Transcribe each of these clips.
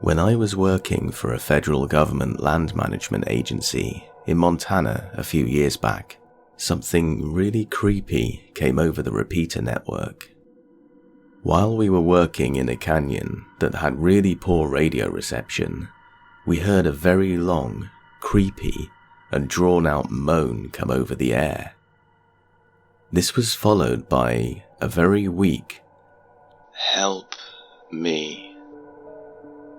When I was working for a federal government land management agency in Montana a few years back, something really creepy came over the repeater network. While we were working in a canyon that had really poor radio reception, we heard a very long, creepy, and drawn-out moan come over the air. This was followed by a very weak, "Help me."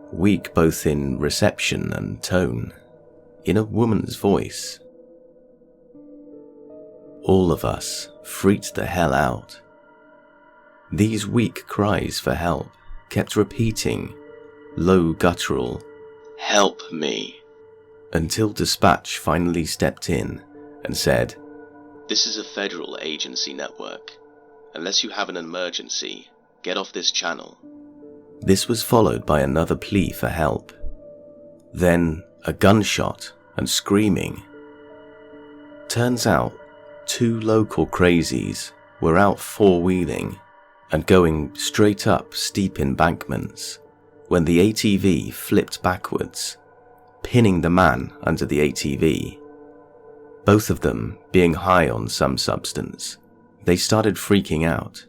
Weak both in reception and tone, in a woman's voice. All of us freaked the hell out. These weak cries for help kept repeating, low guttural, "Help me," until dispatch finally stepped in and said, "This is a federal agency network. Unless you have an emergency, get off this channel." This was followed by another plea for help. Then a gunshot and screaming. Turns out, 2 local crazies were out four-wheeling and going straight up steep embankments when the ATV flipped backwards, pinning the man under the ATV. Both of them being high on some substance, they started freaking out.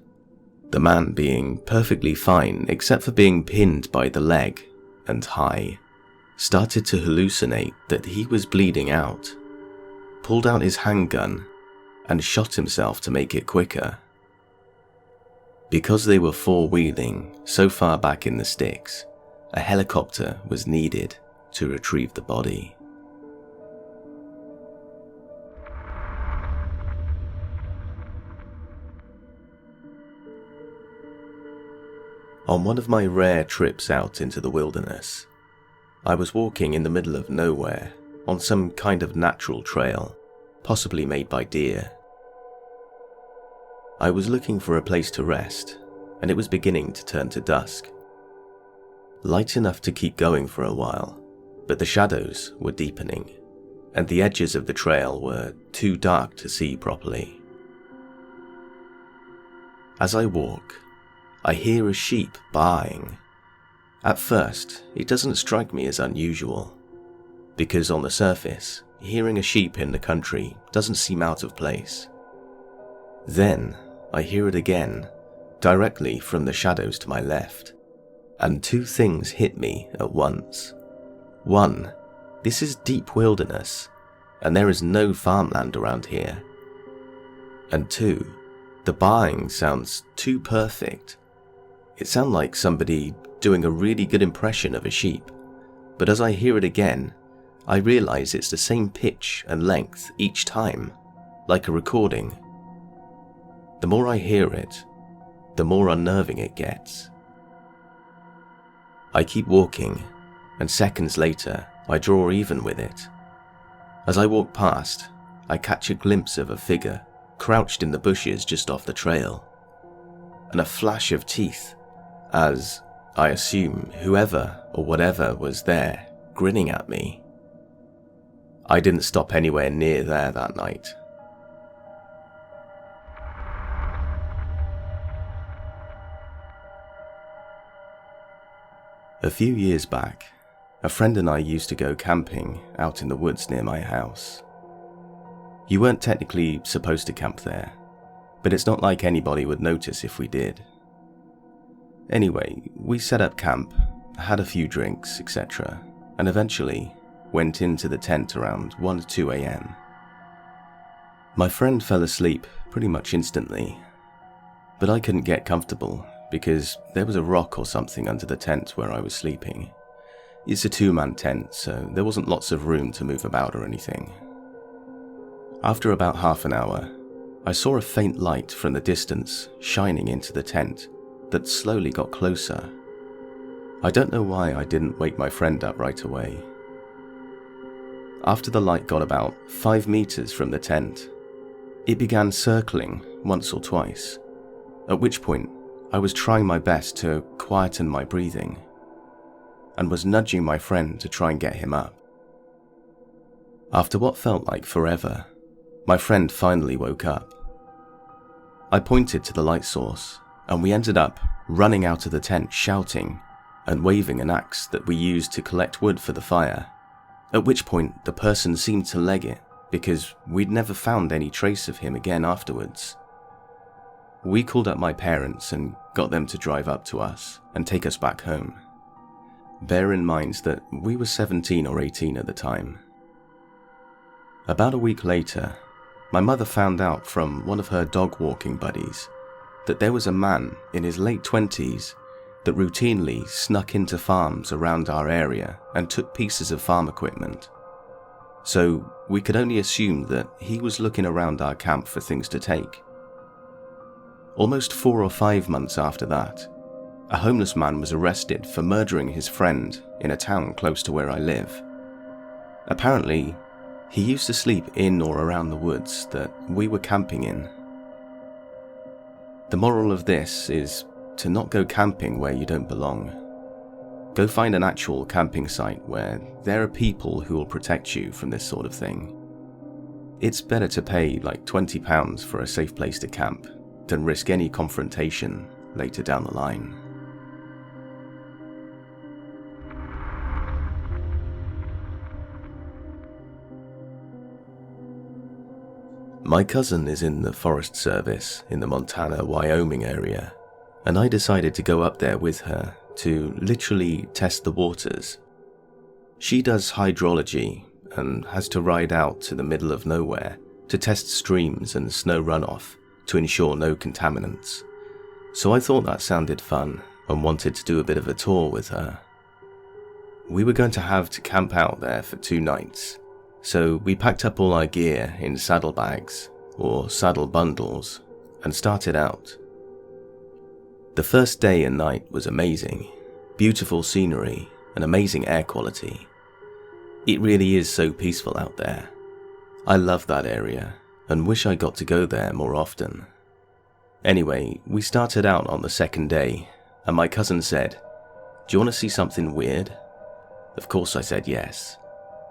The man being perfectly fine except for being pinned by the leg and high, started to hallucinate that he was bleeding out, pulled out his handgun and shot himself to make it quicker. Because they were four-wheeling so far back in the sticks, a helicopter was needed to retrieve the body. On one of my rare trips out into the wilderness, I was walking in the middle of nowhere on some kind of natural trail, possibly made by deer. I was looking for a place to rest, and it was beginning to turn to dusk. Light enough to keep going for a while, but the shadows were deepening, and the edges of the trail were too dark to see properly. As I walk, I hear a sheep baaing. At first, it doesn't strike me as unusual, because on the surface, hearing a sheep in the country doesn't seem out of place. Then, I hear it again, directly from the shadows to my left, and 2 things hit me at once. 1, this is deep wilderness, and there is no farmland around here. And 2, the baaing sounds too perfect. It sounds like somebody doing a really good impression of a sheep, but as I hear it again, I realize it's the same pitch and length each time, like a recording. The more I hear it, the more unnerving it gets. I keep walking, and seconds later, I draw even with it. As I walk past, I catch a glimpse of a figure crouched in the bushes just off the trail, and a flash of teeth as, I assume, whoever or whatever was there, grinning at me. I didn't stop anywhere near there that night. A few years back, a friend and I used to go camping out in the woods near my house. You weren't technically supposed to camp there, but it's not like anybody would notice if we did. Anyway, we set up camp, had a few drinks, etc., and eventually went into the tent around 1 to 2 a.m. My friend fell asleep pretty much instantly, but I couldn't get comfortable because there was a rock or something under the tent where I was sleeping. It's a 2-man tent, so there wasn't lots of room to move about or anything. After about half an hour, I saw a faint light from the distance shining into the tent that slowly got closer. I don't know why I didn't wake my friend up right away. After the light got about 5 meters from the tent, it began circling once or twice, at which point I was trying my best to quieten my breathing, and was nudging my friend to try and get him up. After what felt like forever, my friend finally woke up. I pointed to the light source, and we ended up running out of the tent shouting and waving an axe that we used to collect wood for the fire, at which point the person seemed to leg it because we'd never found any trace of him again afterwards. We called up my parents and got them to drive up to us and take us back home. Bear in mind that we were 17 or 18 at the time. About a week later, my mother found out from one of her dog walking buddies that there was a man in his late 20s that routinely snuck into farms around our area and took pieces of farm equipment. So we could only assume that he was looking around our camp for things to take. Almost 4 or 5 months after that, a homeless man was arrested for murdering his friend in a town close to where I live. Apparently, he used to sleep in or around the woods that we were camping in. The moral of this is to not go camping where you don't belong. Go find an actual camping site where there are people who will protect you from this sort of thing. It's better to pay like £20 for a safe place to camp than risk any confrontation later down the line. My cousin is in the Forest Service in the Montana-Wyoming area, and I decided to go up there with her to literally test the waters. She does hydrology and has to ride out to the middle of nowhere to test streams and snow runoff to ensure no contaminants. So I thought that sounded fun and wanted to do a bit of a tour with her. We were going to have to camp out there for 2 nights, so we packed up all our gear in saddlebags or saddle bundles and started out. The first day and night was amazing, beautiful scenery and amazing air quality. It really is so peaceful out there. I love that area and wish I got to go there more often. Anyway, we started out on the second day and my cousin said, "Do you want to see something weird?" Of course I said yes.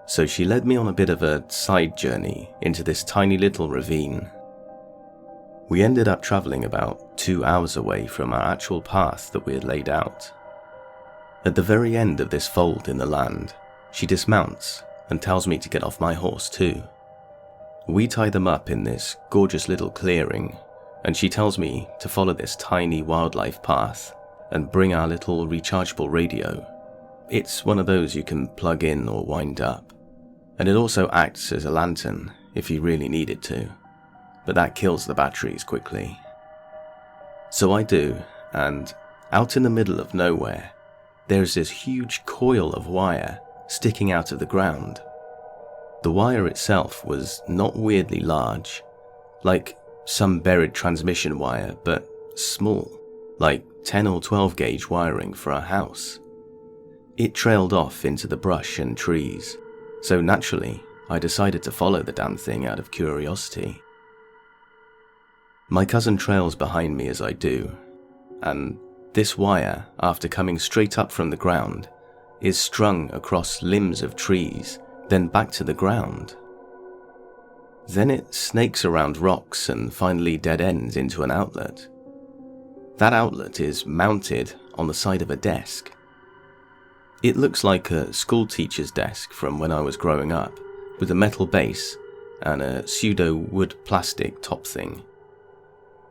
So she led me on a bit of a side journey into this tiny little ravine. We ended up travelling about 2 hours away from our actual path that we had laid out. At the very end of this fold in the land, she dismounts and tells me to get off my horse too. We tie them up in this gorgeous little clearing, and she tells me to follow this tiny wildlife path and bring our little rechargeable radio. It's one of those you can plug in or wind up, and it also acts as a lantern if you really needed to, but that kills the batteries quickly. So I do, and out in the middle of nowhere, there's this huge coil of wire sticking out of the ground. The wire itself was not weirdly large, like some buried transmission wire, but small, like 10 or 12 gauge wiring for a house. It trailed off into the brush and trees, so naturally I decided to follow the damn thing out of curiosity. My cousin trails behind me as I do, and this wire, after coming straight up from the ground, is strung across limbs of trees, then back to the ground. Then it snakes around rocks and finally dead ends into an outlet. That outlet is mounted on the side of a desk. It looks like a school teacher's desk from when I was growing up, with a metal base and a pseudo wood plastic top thing.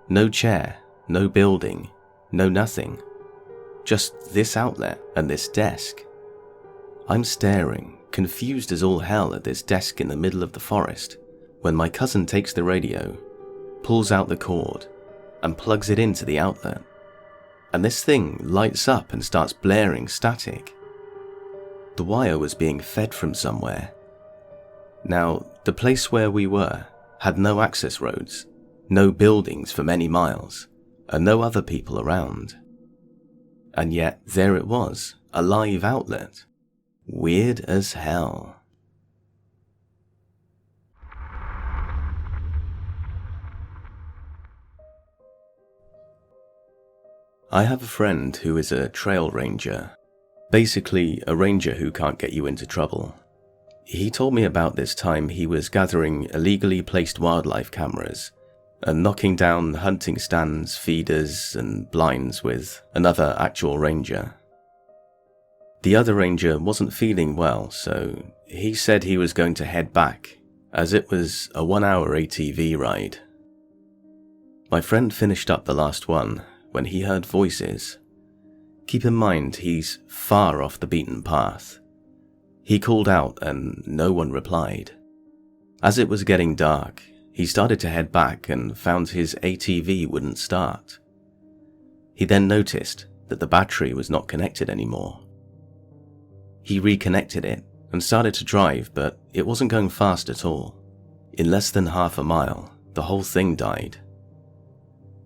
No chair, no building, no nothing. Just this outlet and this desk. I'm staring, confused as all hell at this desk in the middle of the forest, when my cousin takes the radio, pulls out the cord, and plugs it into the outlet. And this thing lights up and starts blaring static. The wire was being fed from somewhere. Now, the place where we were had no access roads, no buildings for many miles, and no other people around. And yet, there it was, a live outlet. Weird as hell. I have a friend who is a trail ranger. Basically, a ranger who can't get you into trouble. He told me about this time he was gathering illegally placed wildlife cameras and knocking down hunting stands, feeders, and blinds with another actual ranger. The other ranger wasn't feeling well, so he said he was going to head back, as it was a 1-hour ATV ride. My friend finished up the last one when he heard voices. Keep in mind, he's far off the beaten path. He called out and no one replied. As it was getting dark, he started to head back and found his ATV wouldn't start. He then noticed that the battery was not connected anymore. He reconnected it and started to drive, but it wasn't going fast at all. In less than half a mile, the whole thing died.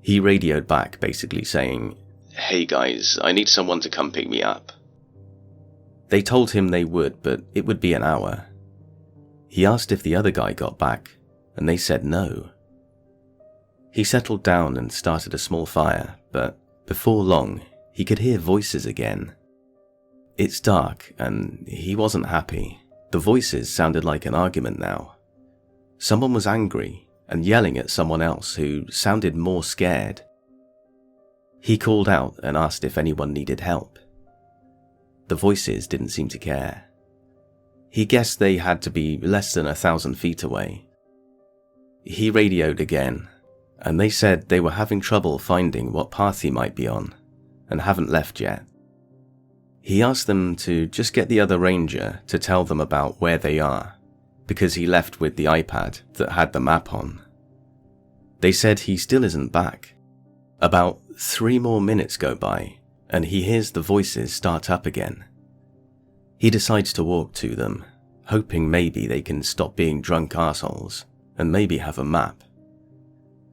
He radioed back basically saying, "Hey guys, I need someone to come pick me up." They told him they would, but it would be an hour. He asked if the other guy got back, and they said no. He settled down and started a small fire, but before long, he could hear voices again. It's dark, and he wasn't happy. The voices sounded like an argument now. Someone was angry and yelling at someone else who sounded more scared. He called out and asked if anyone needed help. The voices didn't seem to care. He guessed they had to be less than 1,000 feet away. He radioed again, and they said they were having trouble finding what path he might be on, and haven't left yet. He asked them to just get the other ranger to tell them about where they are, because he left with the iPad that had the map on. They said he still isn't back. About 3 more minutes go by, and he hears the voices start up again. He decides to walk to them, hoping maybe they can stop being drunk assholes and maybe have a map.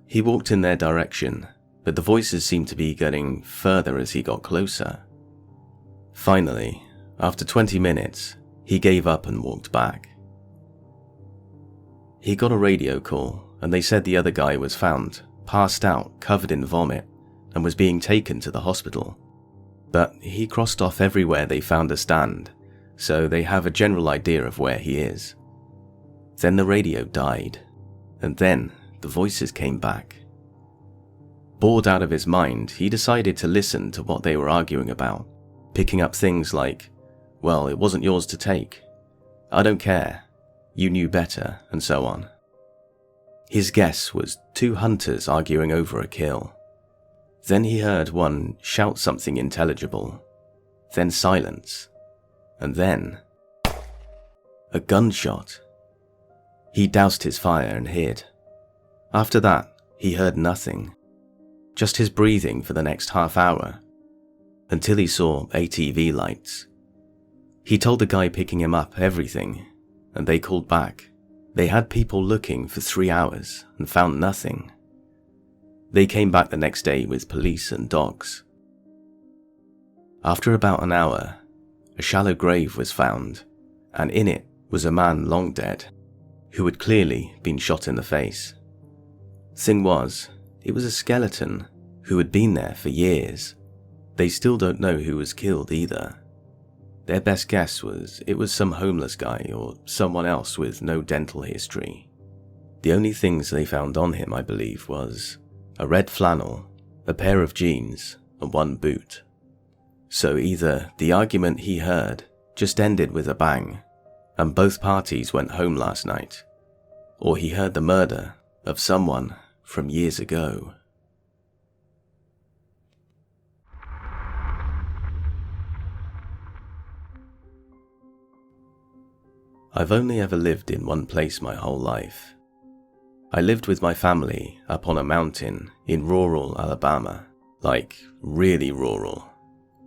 He walked in their direction, but the voices seemed to be getting further as he got closer. Finally, after 20 minutes, he gave up and walked back. He got a radio call, and they said the other guy was found, passed out, covered in vomit, and was being taken to the hospital. But he crossed off everywhere they found a stand, so they have a general idea of where he is. Then the radio died, and then the voices came back. Bored out of his mind, he decided to listen to what they were arguing about, picking up things like, "Well, it wasn't yours to take," "I don't care," "You knew better," and so on. His guess was 2 hunters arguing over a kill. Then he heard one shout something intelligible, then silence, and then a gunshot. He doused his fire and hid. After that, he heard nothing, just his breathing for the next half hour, until he saw ATV lights. He told the guy picking him up everything, and they called back. They had people looking for 3 hours and found nothing. They came back the next day with police and dogs. After about an hour, a shallow grave was found, and in it was a man long dead, who had clearly been shot in the face. Thing was, it was a skeleton who had been there for years. They still don't know who was killed either. Their best guess was it was some homeless guy or someone else with no dental history. The only things they found on him, I believe, was a red flannel, a pair of jeans, and 1 boot. So either the argument he heard just ended with a bang, and both parties went home last night, or he heard the murder of someone from years ago. I've only ever lived in one place my whole life. I lived with my family up on a mountain in rural Alabama, like really rural.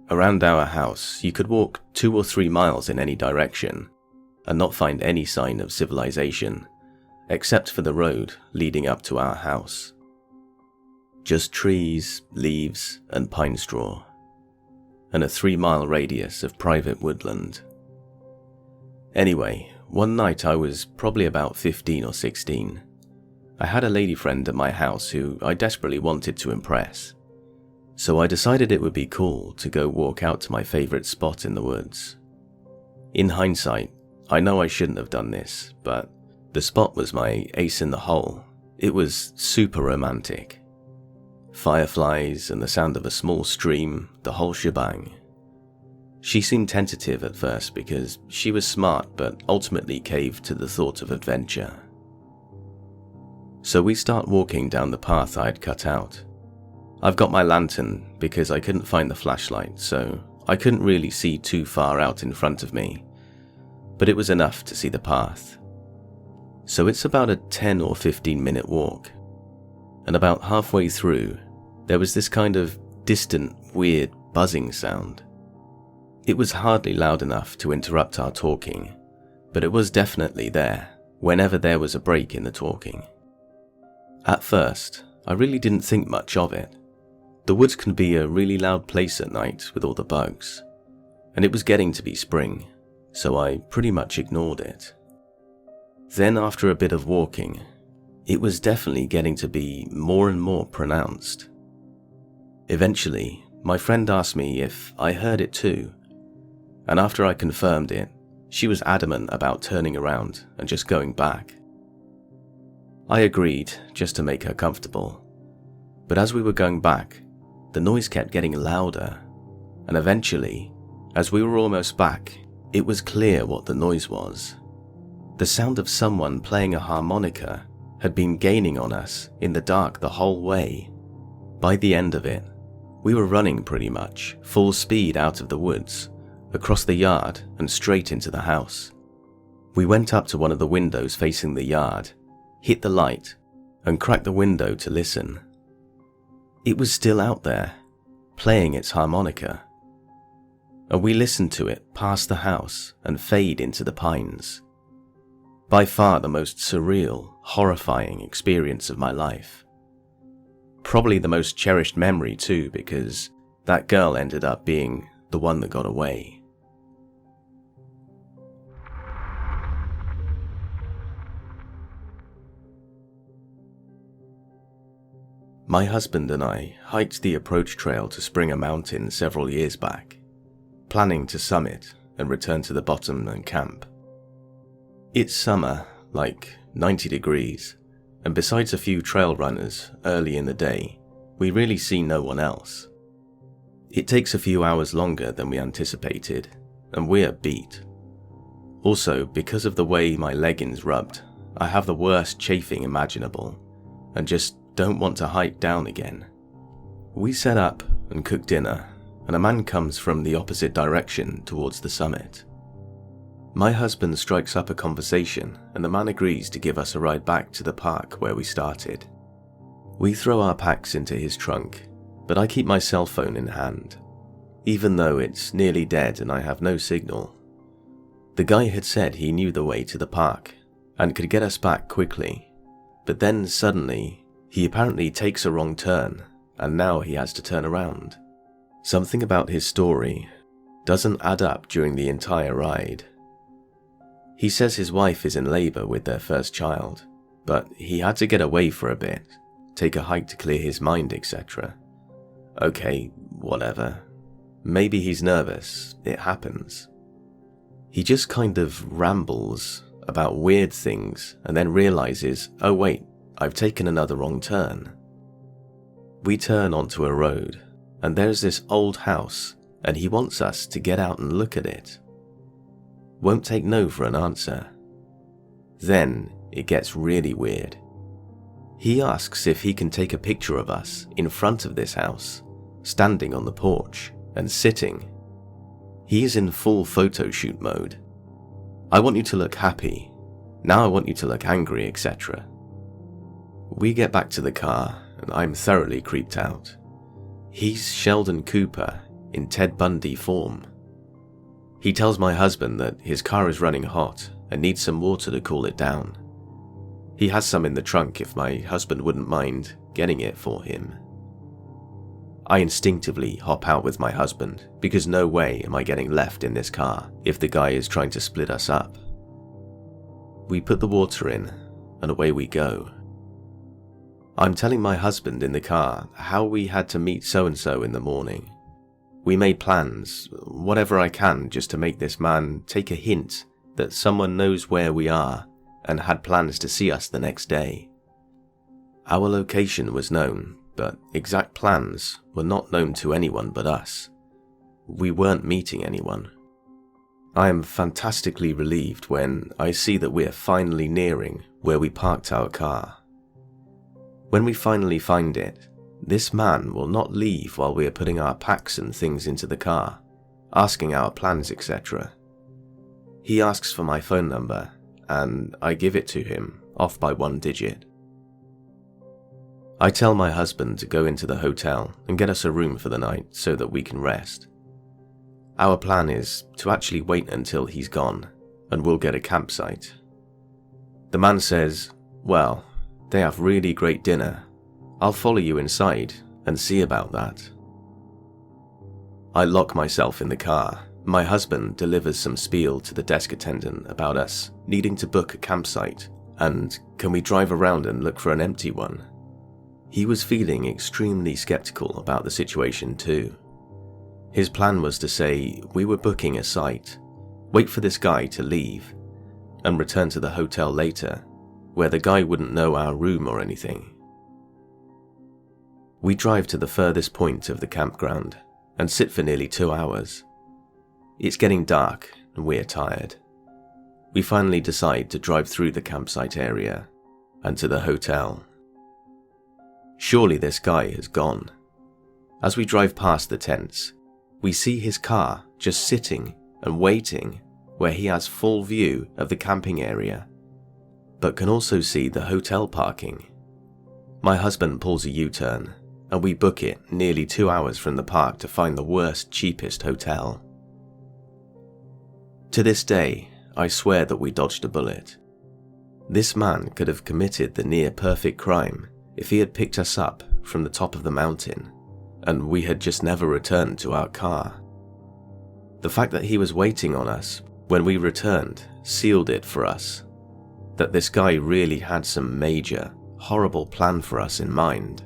Around our house, you could walk 2 or 3 miles in any direction and not find any sign of civilization, except for the road leading up to our house. Just trees, leaves, and pine straw, and a 3-mile radius of private woodland. Anyway, one night I was probably about 15 or 16. I had a lady friend at my house who I desperately wanted to impress. So I decided it would be cool to go walk out to my favorite spot in the woods. In hindsight, I know I shouldn't have done this, but the spot was my ace in the hole. It was super romantic. Fireflies and the sound of a small stream, the whole shebang. She seemed tentative at first because she was smart but ultimately caved to the thought of adventure. So we start walking down the path I'd cut out. I've got my lantern because I couldn't find the flashlight, so I couldn't really see too far out in front of me, but it was enough to see the path. So it's about a 10 or 15 minute walk, and about halfway through, there was this kind of distant, weird buzzing sound. It was hardly loud enough to interrupt our talking, but it was definitely there whenever there was a break in the talking. At first, I really didn't think much of it. The woods can be a really loud place at night with all the bugs, and it was getting to be spring, so I pretty much ignored it. Then after a bit of walking, it was definitely getting to be more and more pronounced. Eventually, my friend asked me if I heard it too, and after I confirmed it, she was adamant about turning around and just going back. I agreed just to make her comfortable, but as we were going back, the noise kept getting louder, and eventually, as we were almost back, it was clear what the noise was. The sound of someone playing a harmonica had been gaining on us in the dark the whole way. By the end of it, we were running pretty much full speed out of the woods, across the yard and straight into the house. We went up to one of the windows facing the yard, hit the light, and cracked the window to listen. It was still out there, playing its harmonica, and we listened to it pass the house and fade into the pines. By far the most surreal, horrifying experience of my life. Probably the most cherished memory too, because that girl ended up being the one that got away. My husband and I hiked the approach trail to Springer Mountain several years back, planning to summit and return to the bottom and camp. It's summer, like 90 degrees, and besides a few trail runners early in the day, we really see no one else. It takes a few hours longer than we anticipated, and we're beat. Also, because of the way my leggings rubbed, I have the worst chafing imaginable, and just don't want to hike down again. We set up and cook dinner, and a man comes from the opposite direction towards the summit. My husband strikes up a conversation, and the man agrees to give us a ride back to the park where we started. We throw our packs into his trunk, but I keep my cell phone in hand, even though it's nearly dead and I have no signal. The guy had said he knew the way to the park and could get us back quickly, but then suddenly, he apparently takes a wrong turn, and now he has to turn around. Something about his story doesn't add up during the entire ride. He says his wife is in labor with their first child, but he had to get away for a bit, take a hike to clear his mind, etc. Okay, whatever. Maybe he's nervous, it happens. He just kind of rambles about weird things and then realizes, oh wait, I've taken another wrong turn. We turn onto a road, and there's this old house, and he wants us to get out and look at it. Won't take no for an answer. Then it gets really weird. He asks if he can take a picture of us in front of this house, standing on the porch and sitting. He is in full photo shoot mode. I want you to look happy. Now I want you to look angry, etc. We get back to the car, and I'm thoroughly creeped out. He's Sheldon Cooper in Ted Bundy form. He tells my husband that his car is running hot and needs some water to cool it down. He has some in the trunk if my husband wouldn't mind getting it for him. I instinctively hop out with my husband because no way am I getting left in this car if the guy is trying to split us up. We put the water in, and away we go. I'm telling my husband in the car how we had to meet so-and-so in the morning. We made plans, whatever I can, just to make this man take a hint that someone knows where we are and had plans to see us the next day. Our location was known, but exact plans were not known to anyone but us. we weren't meeting anyone. I am fantastically relieved when I see that we are finally nearing where we parked our car. When we finally find it, this man will not leave while we are putting our packs and things into the car, asking our plans, etc. He asks for my phone number, and I give it to him, off by 1 digit. I tell my husband to go into the hotel and get us a room for the night so that we can rest. Our plan is to actually wait until he's gone, and we'll get a campsite. The man says, well, they have really great dinner. I'll follow you inside and see about that. I lock myself in the car. My husband delivers some spiel to the desk attendant about us needing to book a campsite, and can we drive around and look for an empty one? He was feeling extremely skeptical about the situation too. His plan was to say we were booking a site, wait for this guy to leave, and return to the hotel later, where the guy wouldn't know our room or anything. We drive to the furthest point of the campground and sit for nearly 2 hours. It's getting dark and we're tired. We finally decide to drive through the campsite area and to the hotel. Surely this guy has gone. As we drive past the tents, we see his car just sitting and waiting where he has full view of the camping area, but can also see the hotel parking. My husband pulls a U-turn and we book it nearly 2 hours from the park to find the worst, cheapest hotel. To this day, I swear that we dodged a bullet. This man could have committed the near-perfect crime if he had picked us up from the top of the mountain and we had just never returned to our car. The fact that he was waiting on us when we returned sealed it for us, that this guy really had some major, horrible plan for us in mind.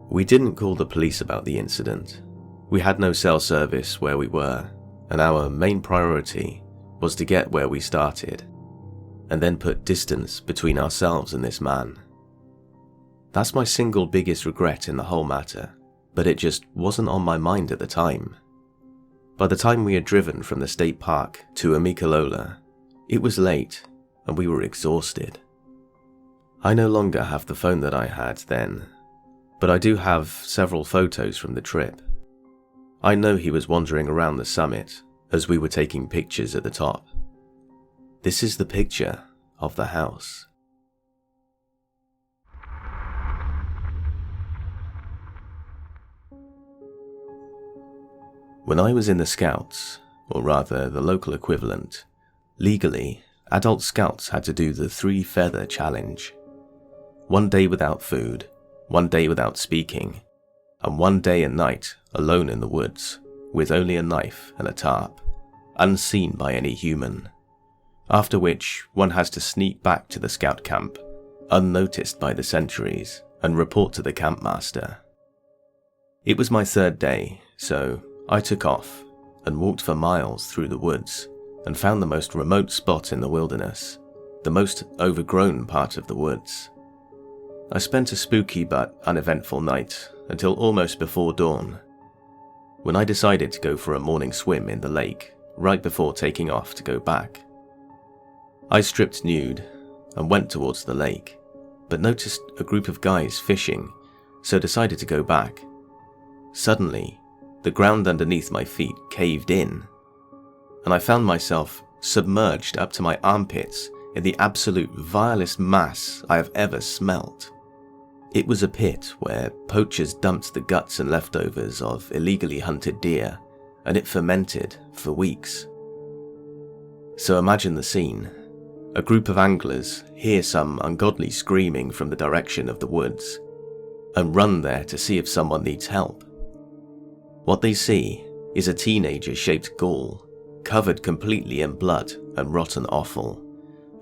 We didn't call the police about the incident. We had no cell service where we were, and our main priority was to get where we started, and then put distance between ourselves and this man. That's my single biggest regret in the whole matter, but it just wasn't on my mind at the time. By the time we had driven from the state park to Amicalola, it was late and we were exhausted. I no longer have the phone that I had then, but I do have several photos from the trip. I know he was wandering around the summit as we were taking pictures at the top. This is the picture of the house. When I was in the Scouts, or rather the local equivalent, legally, adult Scouts had to do the 3-feather challenge. 1 day without food, 1 day without speaking, and 1 day and night alone in the woods, with only a knife and a tarp, unseen by any human, after which one has to sneak back to the Scout camp, unnoticed by the sentries, and report to the campmaster. It was my 3rd day, so I took off and walked for miles through the woods and found the most remote spot in the wilderness, the most overgrown part of the woods. I spent a spooky but uneventful night until almost before dawn, when I decided to go for a morning swim in the lake right before taking off to go back. I stripped nude and went towards the lake, but noticed a group of guys fishing, so decided to go back. Suddenly, the ground underneath my feet caved in, and I found myself submerged up to my armpits in the absolute vilest mass I have ever smelt. It was a pit where poachers dumped the guts and leftovers of illegally hunted deer, and it fermented for weeks. So imagine the scene. A group of anglers hear some ungodly screaming from the direction of the woods, and run there to see if someone needs help. What they see is a teenager-shaped ghoul, covered completely in blood and rotten offal,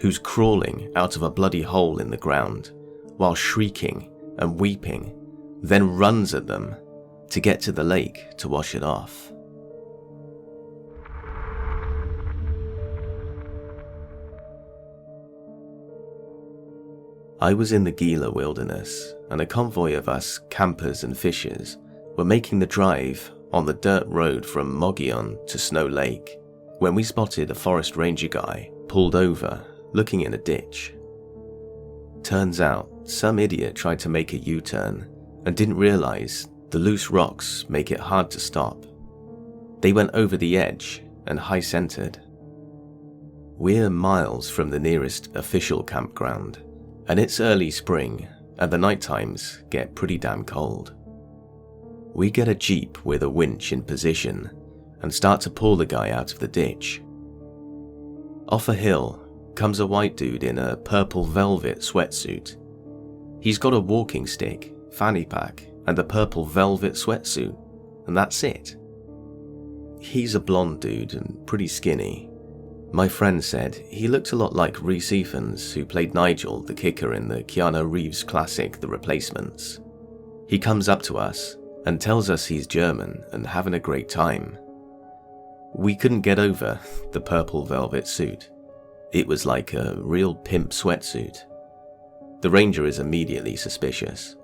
who's crawling out of a bloody hole in the ground, while shrieking and weeping, then runs at them to get to the lake to wash it off. I was in the Gila wilderness, and a convoy of us campers and fishers were making the drive on the dirt road from Mogollon to Snow Lake when we spotted a forest ranger guy pulled over looking in a ditch. Turns out some idiot tried to make a U-turn and didn't realize the loose rocks make it hard to stop. They went over the edge and high-centered. We're miles from the nearest official campground, and it's early spring and the night times get pretty damn cold. We get a jeep with a winch in position and start to pull the guy out of the ditch. Off a hill comes a white dude in a purple velvet sweatsuit. He's got a walking stick, fanny pack, and a purple velvet sweatsuit, and that's it. He's a blonde dude and pretty skinny. My friend said he looked a lot like Rhys Ifans, who played Nigel, the kicker in the Keanu Reeves classic The Replacements. He comes up to us and tells us he's German and having a great time. We couldn't get over the purple velvet suit. It was like a real pimp sweatsuit. The ranger is immediately suspicious.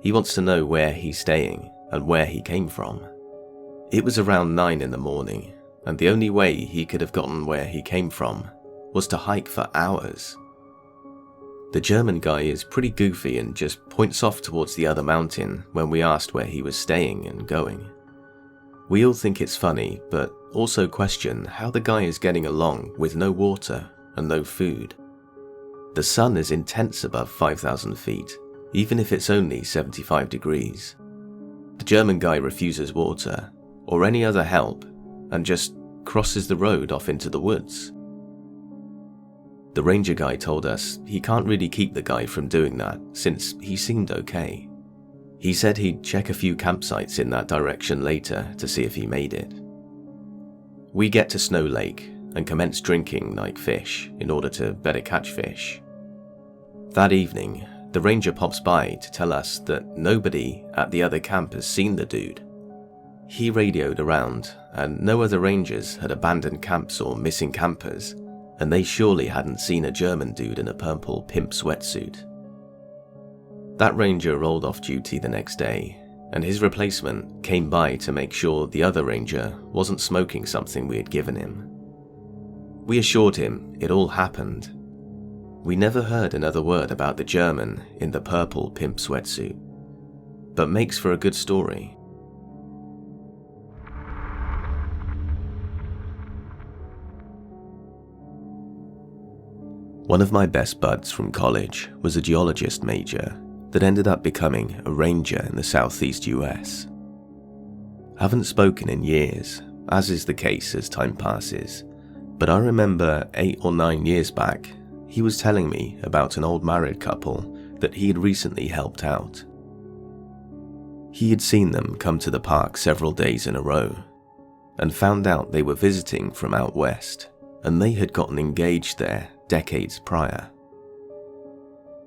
He wants to know where he's staying and where he came from. It was around 9 in the morning, and the only way he could have gotten where he came from was to hike for hours. The German guy is pretty goofy and just points off towards the other mountain when we asked where he was staying and going. We all think it's funny, but also question how the guy is getting along with no water and no food. The sun is intense above 5,000 feet, even if it's only 75 degrees. The German guy refuses water or any other help and just crosses the road off into the woods. The ranger guy told us he can't really keep the guy from doing that since he seemed okay. He said he'd check a few campsites in that direction later to see if he made it. We get to Snow Lake and commence drinking like fish in order to better catch fish. That evening, the ranger pops by to tell us that nobody at the other camp has seen the dude. He radioed around and no other rangers had abandoned camps or missing campers, and they surely hadn't seen a German dude in a purple pimp sweatsuit. That ranger rolled off duty the next day, and his replacement came by to make sure the other ranger wasn't smoking something we had given him. We assured him it all happened. We never heard another word about the German in the purple pimp sweatsuit, but makes for a good story. One of my best buds from college was a geologist major that ended up becoming a ranger in the southeast US. Haven't spoken in years, as is the case as time passes, but I remember 8 or 9 years back, he was telling me about an old married couple that he had recently helped out. He had seen them come to the park several days in a row, and found out they were visiting from out west, and they had gotten engaged there decades prior.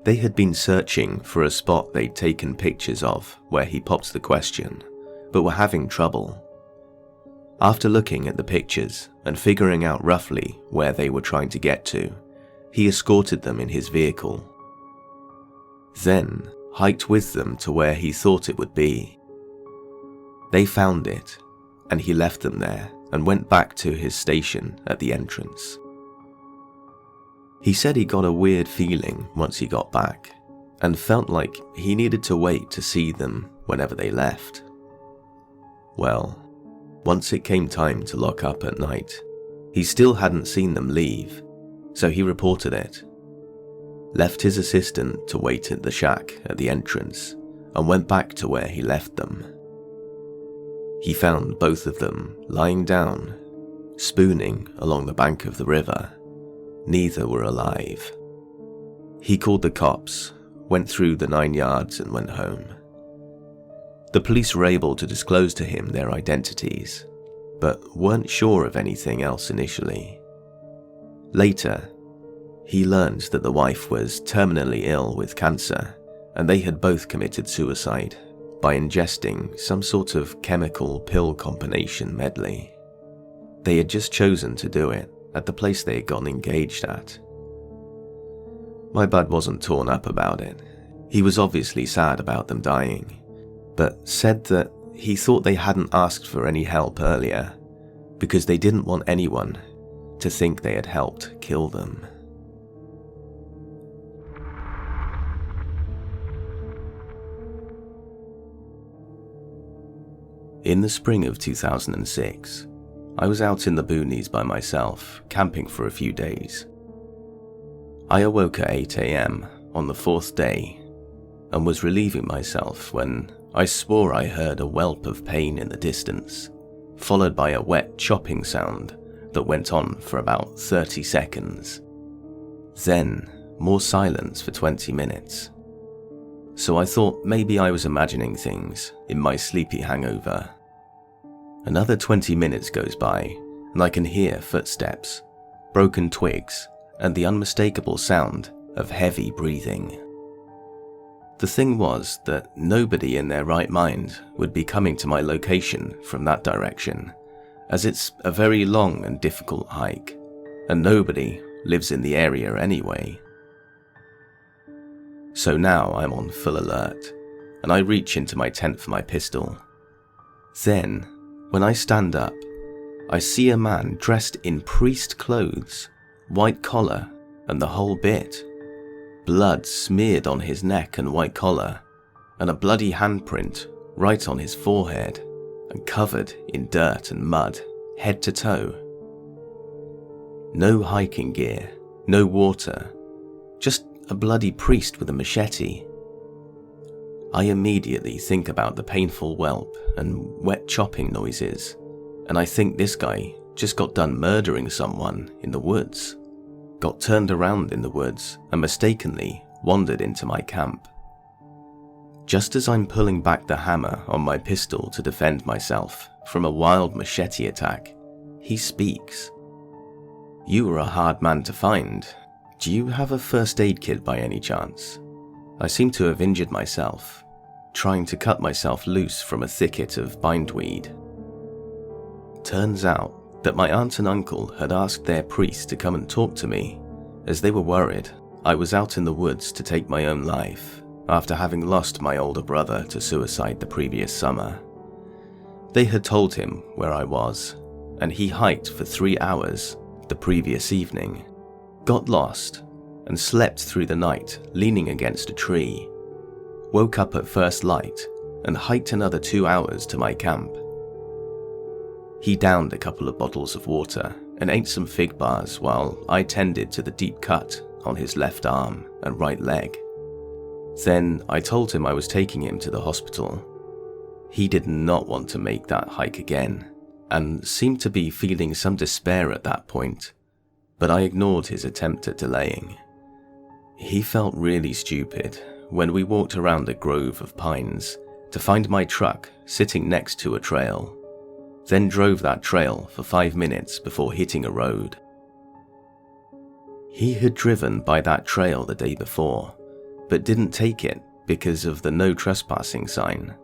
They had been searching for a spot they'd taken pictures of where he popped the question, but were having trouble. After looking at the pictures and figuring out roughly where they were trying to get to, he escorted them in his vehicle. Then hiked with them to where he thought it would be. They found it, and he left them there and went back to his station at the entrance. He said he got a weird feeling once he got back, and felt like he needed to wait to see them whenever they left. Well, once it came time to lock up at night, he still hadn't seen them leave, so he reported it. Left his assistant to wait at the shack at the entrance, and went back to where he left them. He found both of them lying down, spooning along the bank of the river. Neither were alive. He called the cops, went through the 9 yards and went home. The police were able to disclose to him their identities, but weren't sure of anything else initially. Later, he learned that the wife was terminally ill with cancer, and they had both committed suicide by ingesting some sort of chemical pill combination medley. They had just chosen to do it at the place they had gotten engaged at. My bud wasn't torn up about it. He was obviously sad about them dying, but said that he thought they hadn't asked for any help earlier because they didn't want anyone to think they had helped kill them. In the spring of 2006, I was out in the boonies by myself, camping for a few days. I awoke at 8 AM on the fourth day and was relieving myself when I swore I heard a whelp of pain in the distance, followed by a wet chopping sound that went on for about 30 seconds. Then, more silence for 20 minutes. So I thought maybe I was imagining things in my sleepy hangover. Another 20 minutes goes by, and I can hear footsteps, broken twigs, and the unmistakable sound of heavy breathing. The thing was that nobody in their right mind would be coming to my location from that direction, as it's a very long and difficult hike, and nobody lives in the area anyway. So now I'm on full alert, and I reach into my tent for my pistol. Then, when I stand up, I see a man dressed in priest clothes, white collar, and the whole bit. Blood smeared on his neck and white collar, and a bloody handprint right on his forehead, and covered in dirt and mud, head to toe. No hiking gear, no water, just a bloody priest with a machete. I immediately think about the painful whelp and wet chopping noises, and I think this guy just got done murdering someone in the woods, got turned around in the woods and mistakenly wandered into my camp. Just as I'm pulling back the hammer on my pistol to defend myself from a wild machete attack, he speaks. "You were a hard man to find. Do you have a first aid kit by any chance? I seem to have injured myself, trying to cut myself loose from a thicket of bindweed." Turns out that my aunt and uncle had asked their priest to come and talk to me, as they were worried I was out in the woods to take my own life after having lost my older brother to suicide the previous summer. They had told him where I was, and he hiked for 3 hours the previous evening, got lost, and slept through the night leaning against a tree, woke up at first light, and hiked another 2 hours to my camp. He downed a couple of bottles of water and ate some fig bars while I tended to the deep cut on his left arm and right leg. Then I told him I was taking him to the hospital. He did not want to make that hike again, and seemed to be feeling some despair at that point, but I ignored his attempt at delaying. He felt really stupid when we walked around a grove of pines to find my truck sitting next to a trail, then drove that trail for 5 minutes before hitting a road. He had driven by that trail the day before, but didn't take it because of the no trespassing sign,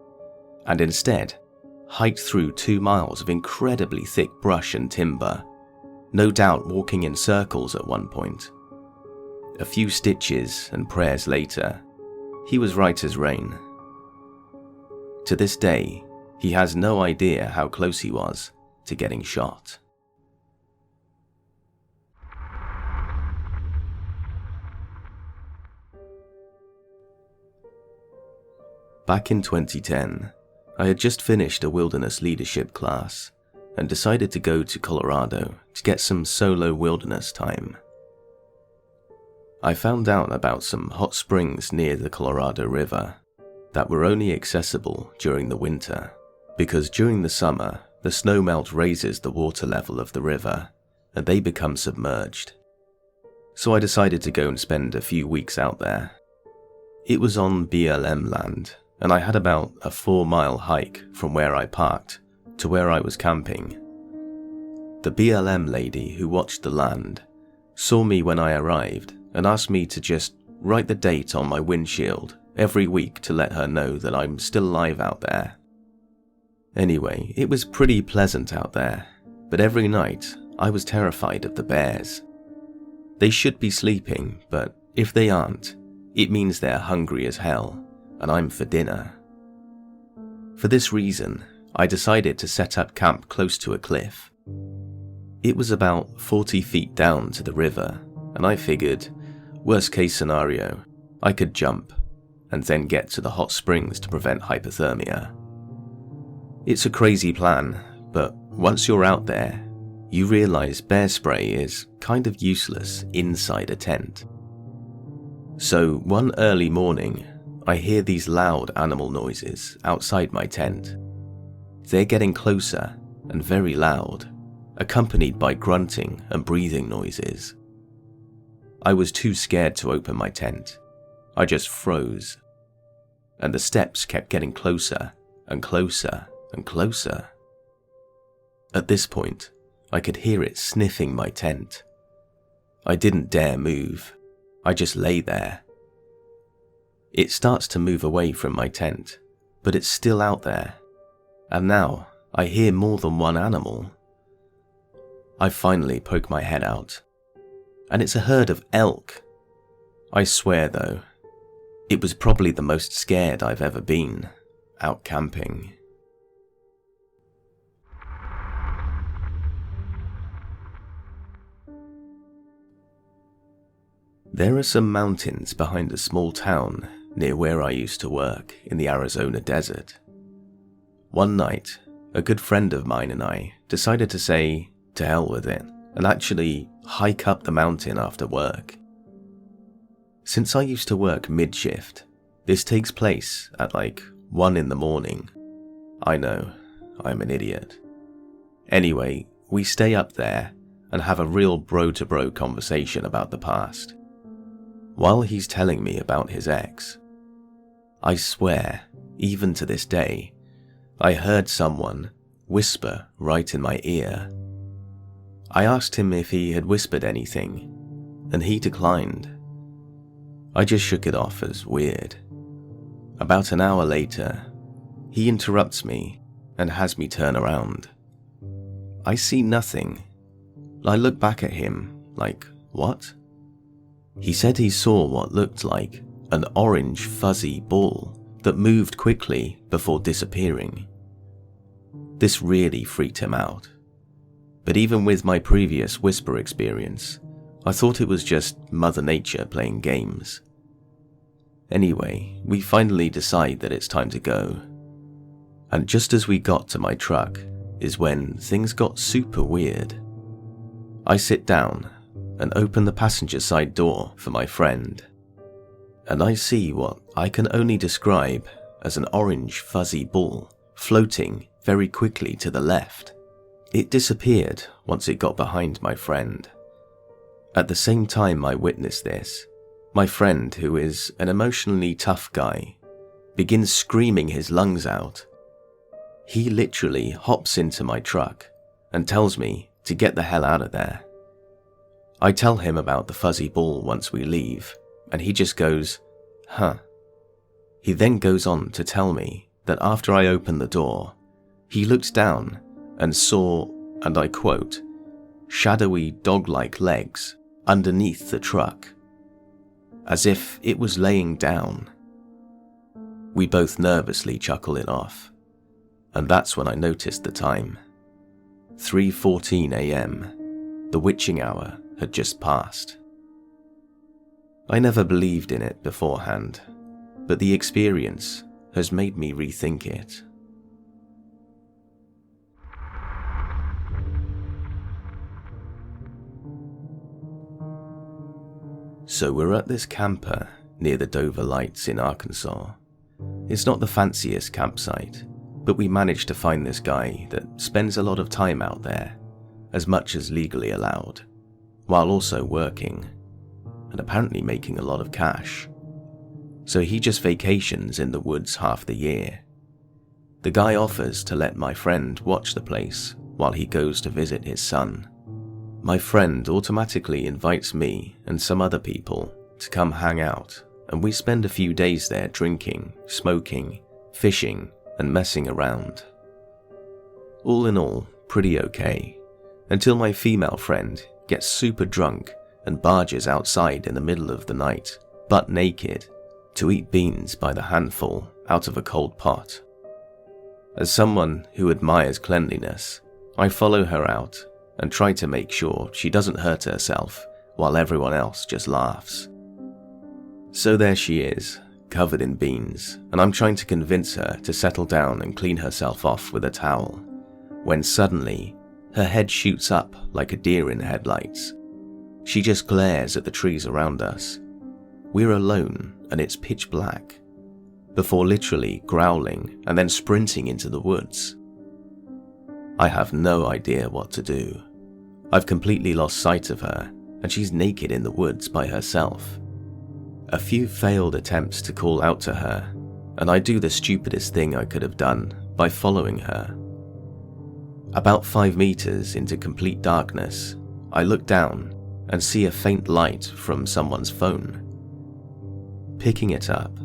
and instead hiked through 2 miles of incredibly thick brush and timber, no doubt walking in circles at one point. A few stitches and prayers later, he was right as rain. To this day, he has no idea how close he was to getting shot. Back in 2010, I had just finished a wilderness leadership class and decided to go to Colorado to get some solo wilderness time. I found out about some hot springs near the Colorado River that were only accessible during the winter, because during the summer the snowmelt raises the water level of the river and they become submerged. So I decided to go and spend a few weeks out there. It was on BLM land, and I had about a 4-mile hike from where I parked to where I was camping. The BLM lady who watched the land saw me when I arrived and asked me to just write the date on my windshield every week to let her know that I'm still alive out there. Anyway, it was pretty pleasant out there, but every night I was terrified of the bears. They should be sleeping, but if they aren't, it means they're hungry as hell, and I'm for dinner. For this reason, I decided to set up camp close to a cliff. It was about 40 feet down to the river, and I figured, worst case scenario, I could jump and then get to the hot springs to prevent hypothermia. It's a crazy plan, but once you're out there, you realize bear spray is kind of useless inside a tent. So one early morning, I hear these loud animal noises outside my tent. They're getting closer and very loud, accompanied by grunting and breathing noises. I was too scared to open my tent. I just froze. And the steps kept getting closer and closer and closer. At this point, I could hear it sniffing my tent. I didn't dare move. I just lay there. It starts to move away from my tent, but it's still out there. And now I hear more than one animal. I finally poke my head out, and it's a herd of elk. I swear though, it was probably the most scared I've ever been out camping. There are some mountains behind a small town near where I used to work in the Arizona desert. One night, a good friend of mine and I decided to say, to hell with it, and actually hike up the mountain after work. Since I used to work mid-shift, this takes place at like 1 in the morning. I know, I'm an idiot. Anyway, we stay up there and have a real bro-to-bro conversation about the past. While he's telling me about his ex, I swear, even to this day, I heard someone whisper right in my ear. I asked him if he had whispered anything, and he declined. I just shook it off as weird. About an hour later, he interrupts me and has me turn around. I see nothing. I look back at him like, what? He said he saw what looked like an orange fuzzy ball that moved quickly before disappearing. This really freaked him out. But even with my previous whisper experience, I thought it was just Mother Nature playing games. Anyway, we finally decide that it's time to go. And just as we got to my truck is when things got super weird. I sit down and open the passenger side door for my friend, and I see what I can only describe as an orange fuzzy ball floating very quickly to the left. It disappeared once it got behind my friend. At the same time I witnessed this, my friend, who is an emotionally tough guy, begins screaming his lungs out. He literally hops into my truck and tells me to get the hell out of there. I tell him about the fuzzy ball once we leave, and he just goes, huh. He then goes on to tell me that after I opened the door, he looked down and saw, and I quote, shadowy dog-like legs underneath the truck, as if it was laying down. We both nervously chuckle it off, and that's when I noticed the time. 3:14 a.m., the witching hour had just passed. I never believed in it beforehand, but the experience has made me rethink it. So we're at this camper near the Dover Lights in Arkansas. It's not the fanciest campsite, but we managed to find this guy that spends a lot of time out there, as much as legally allowed, while also working, and apparently making a lot of cash. So he just vacations in the woods half the year. The guy offers to let my friend watch the place while he goes to visit his son. My friend automatically invites me and some other people to come hang out, and we spend a few days there drinking, smoking, fishing, and messing around. All in all, pretty okay, until my female friend gets super drunk and barges outside in the middle of the night, butt naked, to eat beans by the handful out of a cold pot. As someone who admires cleanliness, I follow her out and try to make sure she doesn't hurt herself while everyone else just laughs. So there she is, covered in beans, and I'm trying to convince her to settle down and clean herself off with a towel, when suddenly her head shoots up like a deer in headlights. She just glares at the trees around us. We're alone and it's pitch black, before literally growling and then sprinting into the woods. I have no idea what to do. I've completely lost sight of her, and she's naked in the woods by herself. A few failed attempts to call out to her, and I do the stupidest thing I could have done by following her. About 5 meters into complete darkness, I look down and see a faint light from someone's phone. Picking it up,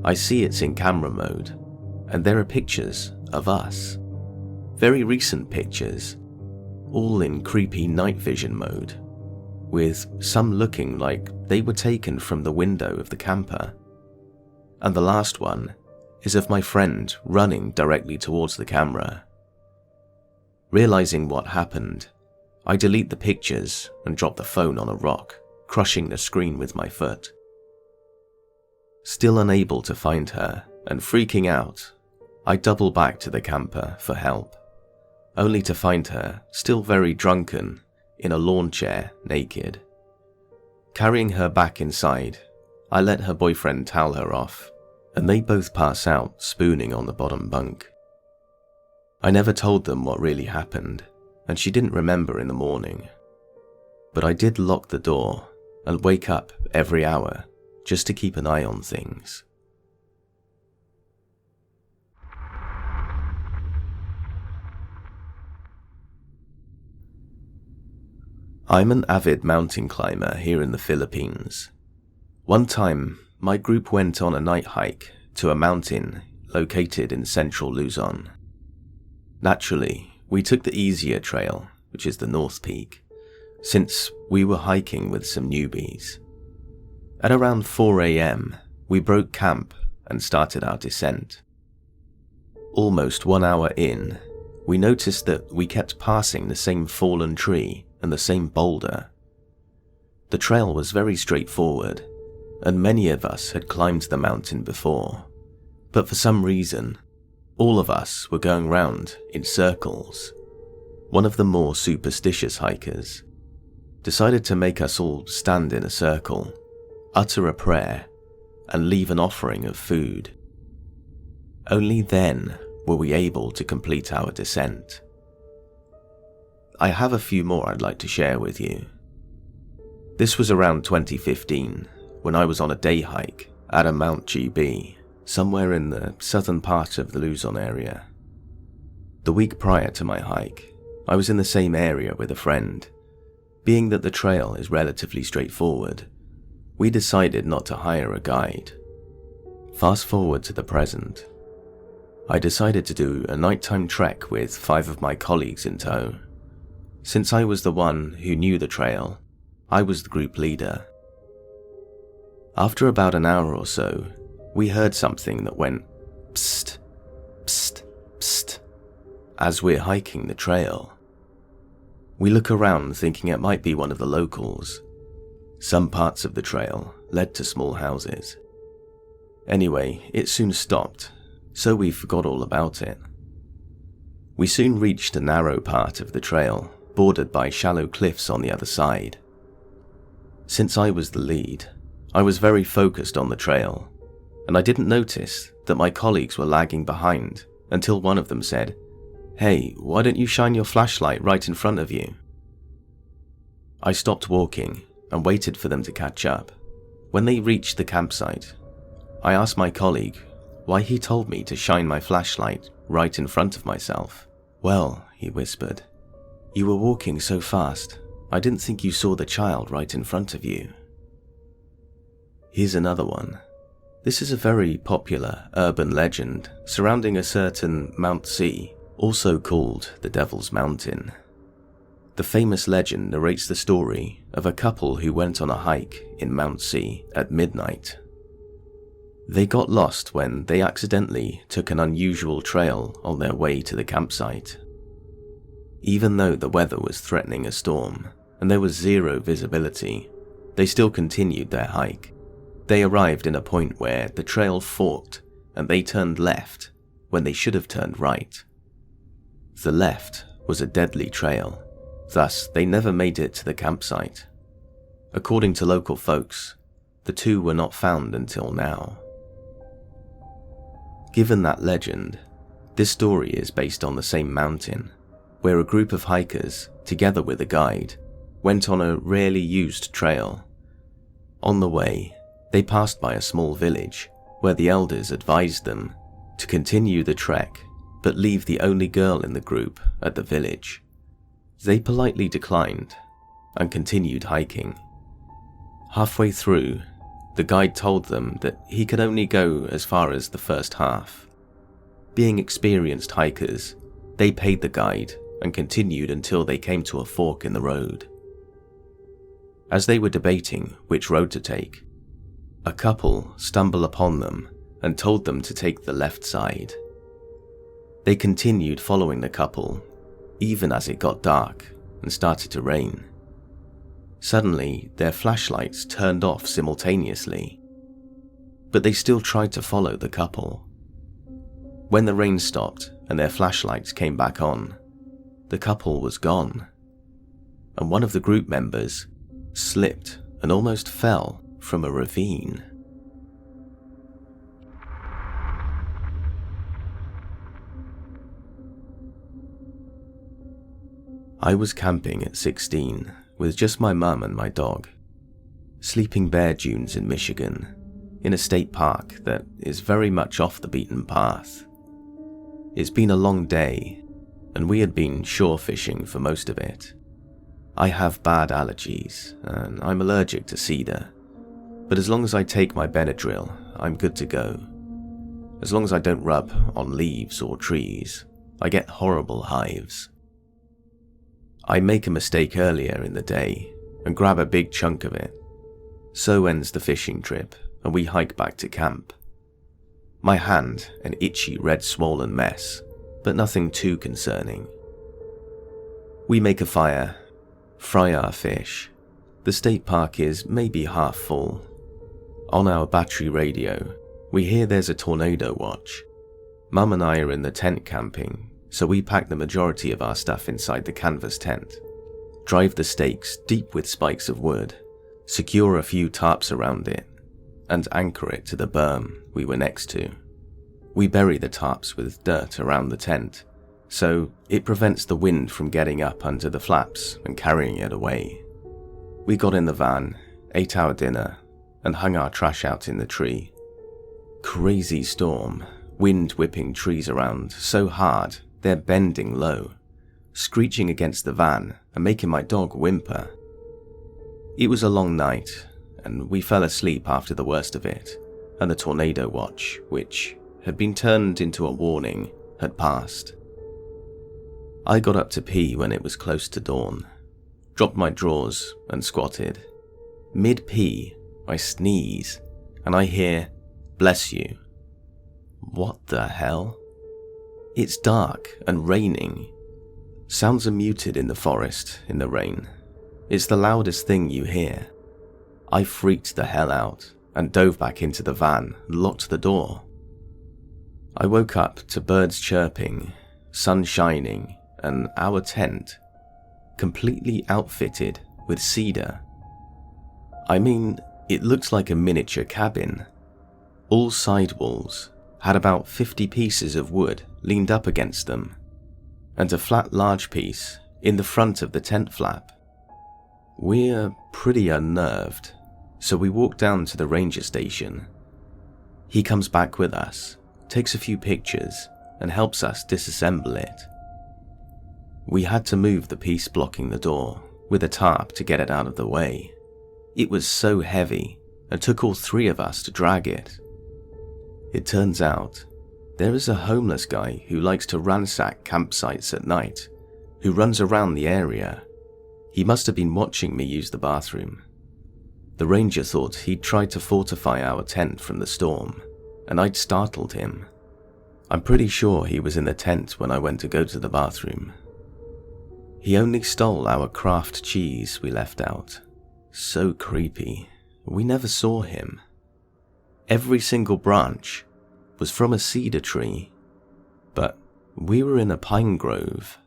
I see it's in camera mode, and there are pictures of us. Very recent pictures, all in creepy night vision mode, with some looking like they were taken from the window of the camper. And the last one is of my friend running directly towards the camera. Realizing what happened, I delete the pictures and drop the phone on a rock, crushing the screen with my foot. Still unable to find her and freaking out, I double back to the camper for help, only to find her still very drunken in a lawn chair, naked. Carrying her back inside, I let her boyfriend towel her off, and they both pass out spooning on the bottom bunk. I never told them what really happened, and she didn't remember in the morning. But I did lock the door and wake up every hour just to keep an eye on things. I'm an avid mountain climber here in the Philippines. One time, my group went on a night hike to a mountain located in central Luzon. Naturally, we took the easier trail, which is the North Peak, since we were hiking with some newbies. At around 4 a.m., we broke camp and started our descent. Almost 1 hour in, we noticed that we kept passing the same fallen tree and the same boulder. The trail was very straightforward, and many of us had climbed the mountain before, but for some reason, all of us were going round in circles. One of the more superstitious hikers decided to make us all stand in a circle, utter a prayer, and leave an offering of food. Only then were we able to complete our descent. I have a few more I'd like to share with you. This was around 2015, when I was on a day hike at a Mount GB, somewhere in the southern part of the Luzon area. The week prior to my hike, I was in the same area with a friend. Being that the trail is relatively straightforward, we decided not to hire a guide. Fast forward to the present. I decided to do a nighttime trek with 5 of my colleagues in tow. Since I was the one who knew the trail, I was the group leader. After about an hour or so, we heard something that went psst, psst, psst, as we're hiking the trail. We look around thinking it might be one of the locals. Some parts of the trail led to small houses. Anyway, it soon stopped, so we forgot all about it. We soon reached a narrow part of the trail, bordered by shallow cliffs on the other side. Since I was the lead, I was very focused on the trail, and I didn't notice that my colleagues were lagging behind until one of them said, "Hey, why don't you shine your flashlight right in front of you?" I stopped walking and waited for them to catch up. When they reached the campsite, I asked my colleague why he told me to shine my flashlight right in front of myself. "Well," he whispered, "you were walking so fast, I didn't think you saw the child right in front of you." Here's another one. This is a very popular urban legend surrounding a certain Mount C, also called the Devil's Mountain. The famous legend narrates the story of a couple who went on a hike in Mount C at midnight. They got lost when they accidentally took an unusual trail on their way to the campsite. Even though the weather was threatening a storm and there was zero visibility, they still continued their hike. They arrived in a point where the trail forked and they turned left when they should have turned right. The left was a deadly trail, thus they never made it to the campsite. According to local folks, the two were not found until now. Given that legend, this story is based on the same mountain, where a group of hikers, together with a guide, went on a rarely used trail. On the way, they passed by a small village where the elders advised them to continue the trek but leave the only girl in the group at the village. They politely declined and continued hiking. Halfway through, the guide told them that he could only go as far as the first half. Being experienced hikers, they paid the guide and continued until they came to a fork in the road. As they were debating which road to take, a couple stumbled upon them and told them to take the left side. They continued following the couple, even as it got dark and started to rain. Suddenly, their flashlights turned off simultaneously, but they still tried to follow the couple. When the rain stopped and their flashlights came back on, the couple was gone, and one of the group members slipped and almost fell from a ravine. I was camping at 16 with just my mum and my dog, Sleeping Bear Dunes in Michigan, in a state park that is very much off the beaten path. It's been a long day, and we had been shore fishing for most of it. I have bad allergies, and I'm allergic to cedar, but as long as I take my Benadryl, I'm good to go. As long as I don't rub on leaves or trees, I get horrible hives. I make a mistake earlier in the day and grab a big chunk of it. So ends the fishing trip, and we hike back to camp. My hand, an itchy red swollen mess, but nothing too concerning. We make a fire, fry our fish. The state park is maybe half full. On our battery radio, we hear there's a tornado watch. Mum and I are in the tent camping, so we pack the majority of our stuff inside the canvas tent, drive the stakes deep with spikes of wood, secure a few tarps around it, and anchor it to the berm we were next to. We bury the tarps with dirt around the tent, so it prevents the wind from getting up under the flaps and carrying it away. We got in the van, ate our dinner, and hung our trash out in the tree. Crazy storm, wind whipping trees around so hard they're bending low, screeching against the van and making my dog whimper. It was a long night, and we fell asleep after the worst of it, and the tornado watch, which had been turned into a warning, had passed. I got up to pee when it was close to dawn, dropped my drawers and squatted. Mid-pee, I sneeze, and I hear, "Bless you." What the hell? It's dark and raining. Sounds are muted in the forest in the rain. It's the loudest thing you hear. I freaked the hell out and dove back into the van and locked the door. I woke up to birds chirping, sun shining, and our tent completely outfitted with cedar. I mean, it looks like a miniature cabin. All side walls had about 50 pieces of wood leaned up against them, and a flat large piece in the front of the tent flap. We're pretty unnerved, so we walk down to the ranger station. He comes back with us, takes a few pictures, and helps us disassemble it. We had to move the piece blocking the door with a tarp to get it out of the way. It was so heavy, and took all three of us to drag it. It turns out, there is a homeless guy who likes to ransack campsites at night, who runs around the area. He must have been watching me use the bathroom. The ranger thought he'd tried to fortify our tent from the storm, and I'd startled him. I'm pretty sure he was in the tent when I went to go to the bathroom. He only stole our Kraft cheese we left out. So creepy. We never saw him. Every single branch was from a cedar tree, but we were in a pine grove.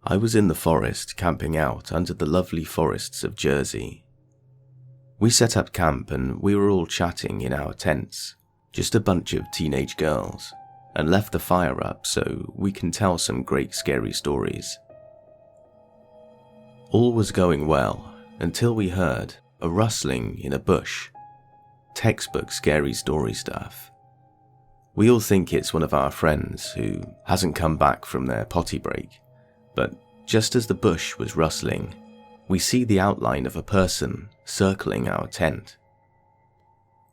I was in the forest camping out under the lovely forests of Jersey. We set up camp and we were all chatting in our tents, just a bunch of teenage girls, and left the fire up so we can tell some great scary stories. All was going well until we heard a rustling in a bush. Textbook scary story stuff. We all think it's one of our friends who hasn't come back from their potty break, but just as the bush was rustling, we see the outline of a person circling our tent.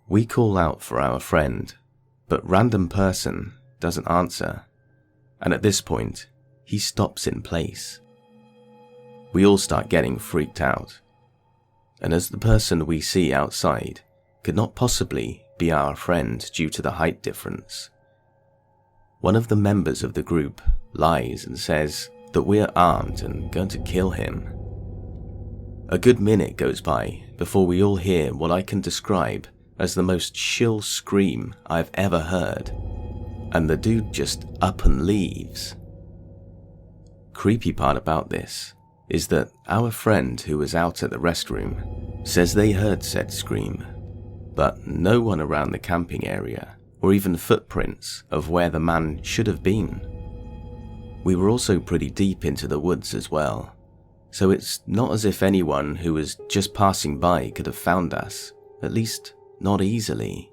We call out for our friend, but random person doesn't answer, and at this point, he stops in place. We all start getting freaked out, and as the person we see outside could not possibly be our friend due to the height difference, one of the members of the group lies and says that we're armed and going to kill him. A good minute goes by before we all hear what I can describe as the most shrill scream I've ever heard, and the dude just up and leaves. Creepy part about this is that our friend who was out at the restroom says they heard said scream, but no one around the camping area or even footprints of where the man should have been. We were also pretty deep into the woods as well, so it's not as if anyone who was just passing by could have found us, at least not easily.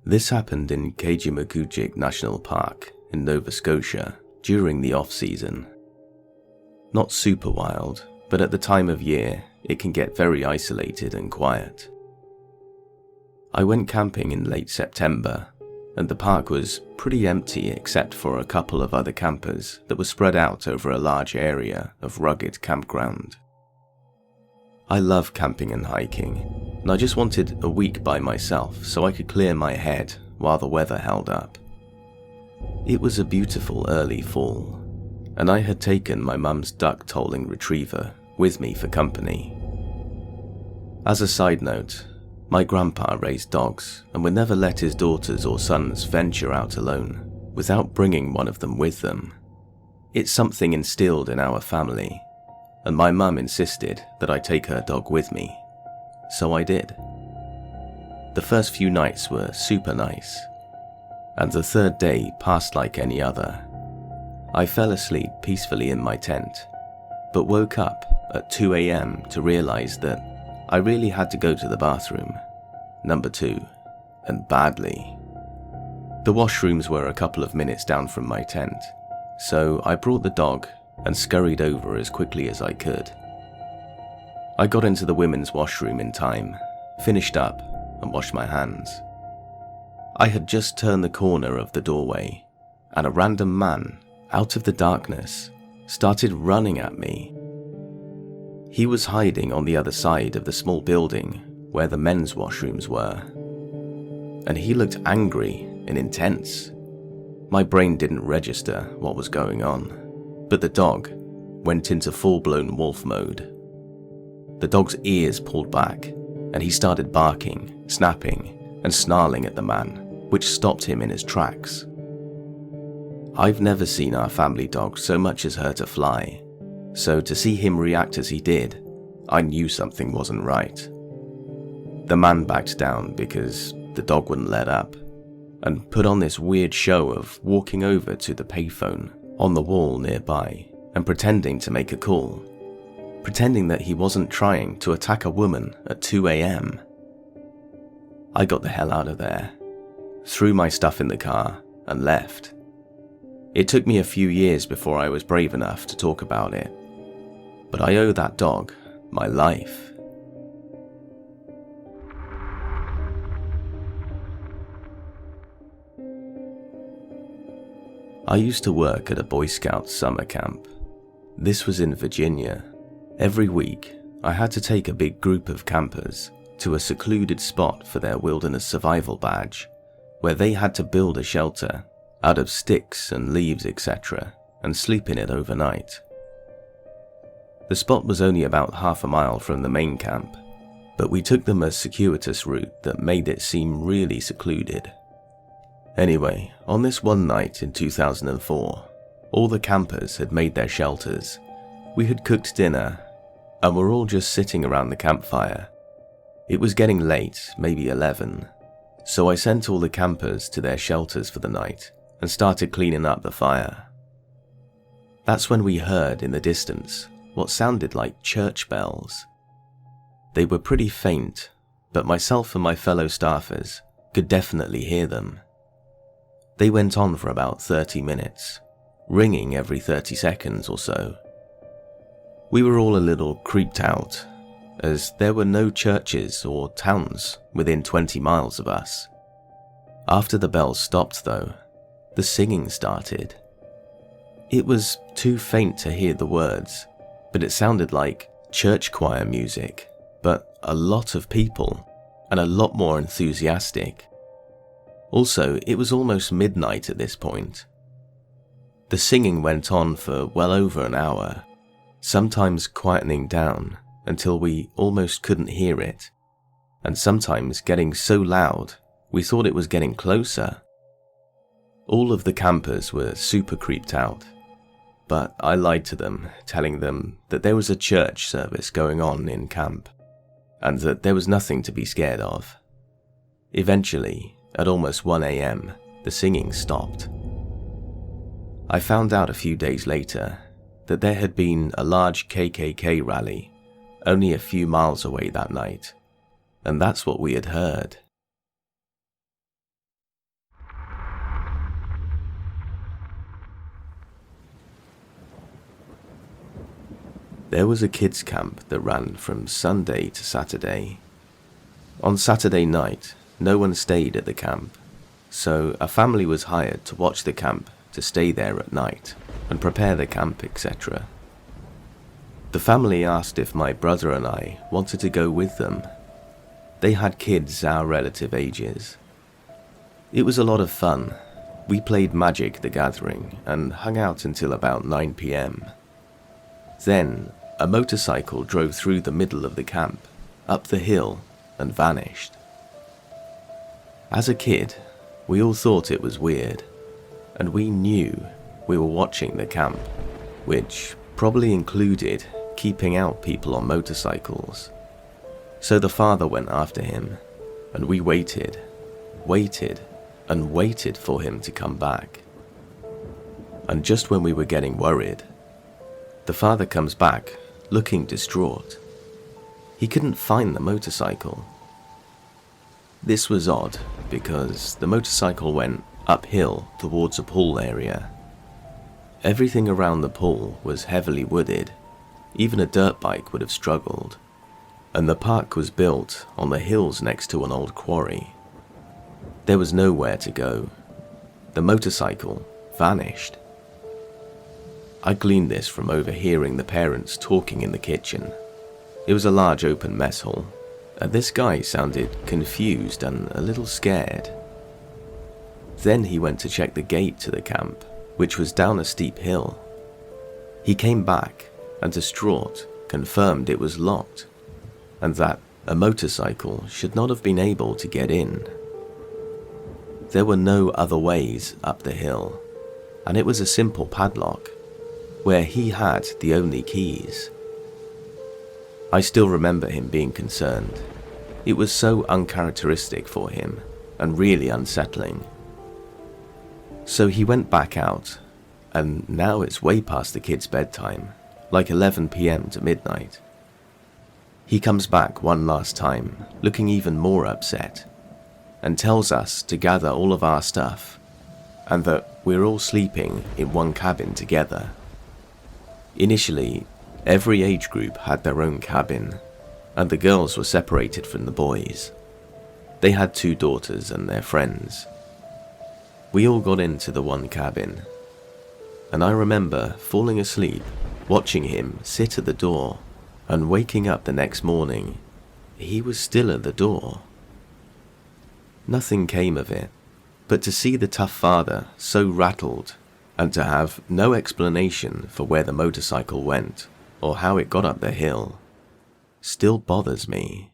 This happened in Kajimakujik National Park in Nova Scotia during the off-season. Not super wild, but at the time of year, it can get very isolated and quiet. I went camping in late September, and the park was pretty empty except for a couple of other campers that were spread out over a large area of rugged campground. I love camping and hiking, and I just wanted a week by myself so I could clear my head while the weather held up. It was a beautiful early fall, and I had taken my mum's duck-tolling retriever with me for company. As a side note, my grandpa raised dogs and would never let his daughters or sons venture out alone without bringing one of them with them. It's something instilled in our family, and my mum insisted that I take her dog with me, so I did. The first few nights were super nice, and the third day passed like any other. I fell asleep peacefully in my tent, but woke up at 2 a.m. to realize that I really had to go to the bathroom, number 2, and badly. The washrooms were a couple of minutes down from my tent, so I brought the dog and scurried over as quickly as I could. I got into the women's washroom in time, finished up, and washed my hands. I had just turned the corner of the doorway, and a random man, out of the darkness, started running at me. He was hiding on the other side of the small building where the men's washrooms were, and he looked angry and intense. My brain didn't register what was going on, but the dog went into full-blown wolf mode. The dog's ears pulled back, and he started barking, snapping, and snarling at the man, which stopped him in his tracks. I've never seen our family dog so much as hurt a fly, so to see him react as he did, I knew something wasn't right. The man backed down because the dog wouldn't let up, and put on this weird show of walking over to the payphone on the wall nearby and pretending to make a call, pretending that he wasn't trying to attack a woman at 2 a.m. I got the hell out of there, threw my stuff in the car, and left. It took me a few years before I was brave enough to talk about it, but I owe that dog my life. I used to work at a Boy Scout summer camp. This was in Virginia. Every week, I had to take a big group of campers to a secluded spot for their wilderness survival badge, where they had to build a shelter out of sticks and leaves, etc., and sleep in it overnight. The spot was only about half a mile from the main camp, but we took them a circuitous route that made it seem really secluded. Anyway, on this one night in 2004, all the campers had made their shelters. We had cooked dinner, and were all just sitting around the campfire. It was getting late, maybe 11, so I sent all the campers to their shelters for the night and started cleaning up the fire. That's when we heard in the distance what sounded like church bells. They were pretty faint, but myself and my fellow staffers could definitely hear them. They went on for about 30 minutes, ringing every 30 seconds or so. We were all a little creeped out, as there were no churches or towns within 20 miles of us. After the bells stopped though, the singing started. It was too faint to hear the words, but it sounded like church choir music, but a lot of people, and a lot more enthusiastic. Also, it was almost midnight at this point. The singing went on for well over an hour, sometimes quietening down until we almost couldn't hear it, and sometimes getting so loud we thought it was getting closer. All of the campers were super creeped out, but I lied to them, telling them that there was a church service going on in camp, and that there was nothing to be scared of. Eventually, at almost 1 a.m., the singing stopped. I found out a few days later that there had been a large KKK rally only a few miles away that night, and that's what we had heard. There was a kids' camp that ran from Sunday to Saturday. On Saturday night, no one stayed at the camp, so a family was hired to watch the camp to stay there at night and prepare the camp, etc. The family asked if my brother and I wanted to go with them. They had kids our relative ages. It was a lot of fun. We played Magic the Gathering and hung out until about 9 p.m. Then, a motorcycle drove through the middle of the camp, up the hill, and vanished. As a kid, we all thought it was weird, and we knew we were watching the camp, which probably included keeping out people on motorcycles. So the father went after him, and we waited, and waited for him to come back. And just when we were getting worried, the father comes back, looking distraught. He couldn't find the motorcycle. This was odd, because the motorcycle went uphill towards a pool area. Everything around the pool was heavily wooded. Even a dirt bike would have struggled. And the park was built on the hills next to an old quarry. There was nowhere to go. The motorcycle vanished. I gleaned this from overhearing the parents talking in the kitchen. It was a large open mess hall, and this guy sounded confused and a little scared. Then he went to check the gate to the camp, which was down a steep hill. He came back and, distraught, confirmed it was locked, and that a motorcycle should not have been able to get in. There were no other ways up the hill, and it was a simple padlock, where he had the only keys. I still remember him being concerned. It was so uncharacteristic for him, and really unsettling. So he went back out, and now it's way past the kids' bedtime, like 11 p.m. to midnight. He comes back one last time, looking even more upset, and tells us to gather all of our stuff, and that we're all sleeping in one cabin together. Initially, every age group had their own cabin, and the girls were separated from the boys. They had 2 daughters and their friends. We all got into the one cabin, and I remember falling asleep, watching him sit at the door, and waking up the next morning, he was still at the door. Nothing came of it, but to see the tough father so rattled, and to have no explanation for where the motorcycle went, or how it got up the hill, still bothers me.